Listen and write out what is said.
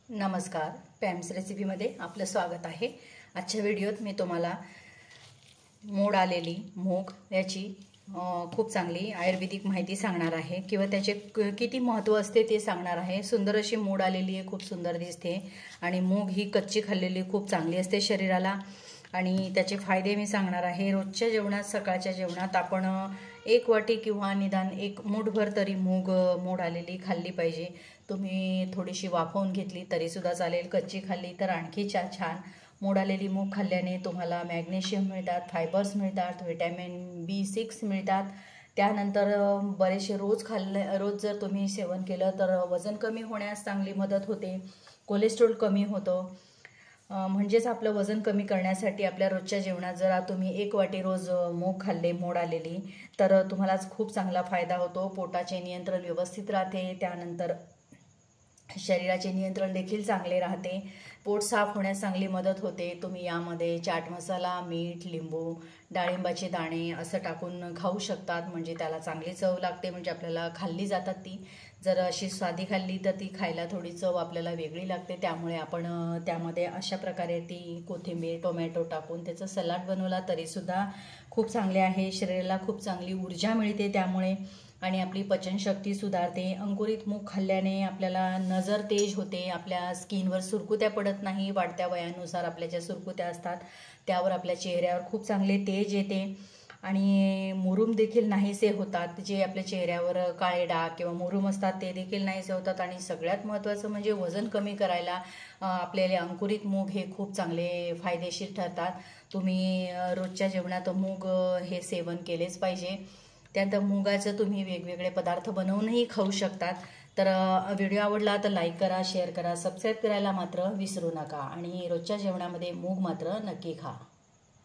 नमस्कार, पॅम्स रेसिपीमध्ये आपलं स्वागत आहे। आजच्या व्हिडिओत मी तुम्हाला मोड आलेली मूग याची खूप चांगली आयुर्वेदिक माहिती सांगणार आहे किंवा त्याचे किती महत्त्व असते ते सांगणार आहे। सुंदर अशी मोड आलेली आहे, खूप सुंदर दिसते आणि मूग ही कच्ची खाल्लेली खूप चांगली असते शरीराला आणि त्याचे फायदे मी सांगणार आहे। रोजच्या जेवणात, सकाळच्या जेवणात आपण एक वाटी किंवा निदान एक मूठभर तरी मोड आलेली खाल्ली पाहिजे। तुम्ही थोडीशी वाफवून घेतली तरी सुद्धा चालेल, कच्ची खाल्ली तर आणखी छान। मोड आलेली मूग खाल्ल्याने तुम्हाला मॅग्नेशियम मिळतात, फायबर्स मिळतात, व्हिटॅमिन B6 मिळतात। त्यानंतर बरेचसे रोज जर तुम्ही सेवन केलं तर वजन कमी होण्यास चांगली मदत होते, कोलेस्ट्रॉल कमी होतं। म्हणजेच आपलं वजन कमी करण्यासाठी आपल्या रोजच्या जेवणात जर तुम्ही एक वाटी रोज मूग खाल्ले मोड आलेली तर तुम्हाला खूप चांगला फायदा होतो। पोटाचे नियंत्रण व्यवस्थित राहते, त्यानंतर शरीराचे नियंत्रण देखील चांगले राहते, पोट साफ होण्यास चांगली मदत होते। तुम्ही यामध्ये चाट मसाला, मीठ, लिंबू, डाळिंबाचे दाणे असं टाकून खाऊ शकतात, म्हणजे त्याला चांगली चव लागते, म्हणजे आपल्याला खाल्ली जातात ती। जर अशी साधी खाल्ली तर ती खायला थोडी चव आपल्याला वेगळी लागते, त्यामुळे आपण त्यामध्ये अशा प्रकारे ती कोथिंबीर, टोमॅटो टाकून त्याचा सलाड बनवला तरी सुद्धा खूप चांगले आहे। शरीराला खूप चांगली ऊर्जा मिळते त्यामुळे आणि आपली पचनशक्ती सुधारते। अंकुरित मूग खाल्ल्याने आपल्याला नजर तेज होते, आपल्या स्किनवर सुरकुत्या पडत नाही, वाढत्या वयानुसार आपल्या ज्या सुरकुत्या असतात त्यावर आपल्या चेहऱ्यावर खूप चांगले तेज येते आणि मुरूम देखील नाहीसे होतात। जे आपल्या चेहऱ्यावर काळे डाग किंवा मुरूम असतात ते देखील नाहीसे होतात आणि सगळ्यात महत्त्वाचं म्हणजे वजन कमी करायला आपल्याला अंकुरित मूग हे खूप चांगले फायदेशीर ठरतात। तुम्ही रोजच्या जेवणात मूग हे सेवन केलेच पाहिजे। त्यानंतर मुगाचं तुम्ही वेगवेगळे पदार्थ बनवूनही खाऊ शकतात। तर व्हिडिओ आवडला तर लाईक करा, शेअर करा, सबस्क्राईब करायला मात्र विसरू नका आणि रोजच्या जेवणामध्ये मूग मात्र नक्की खा।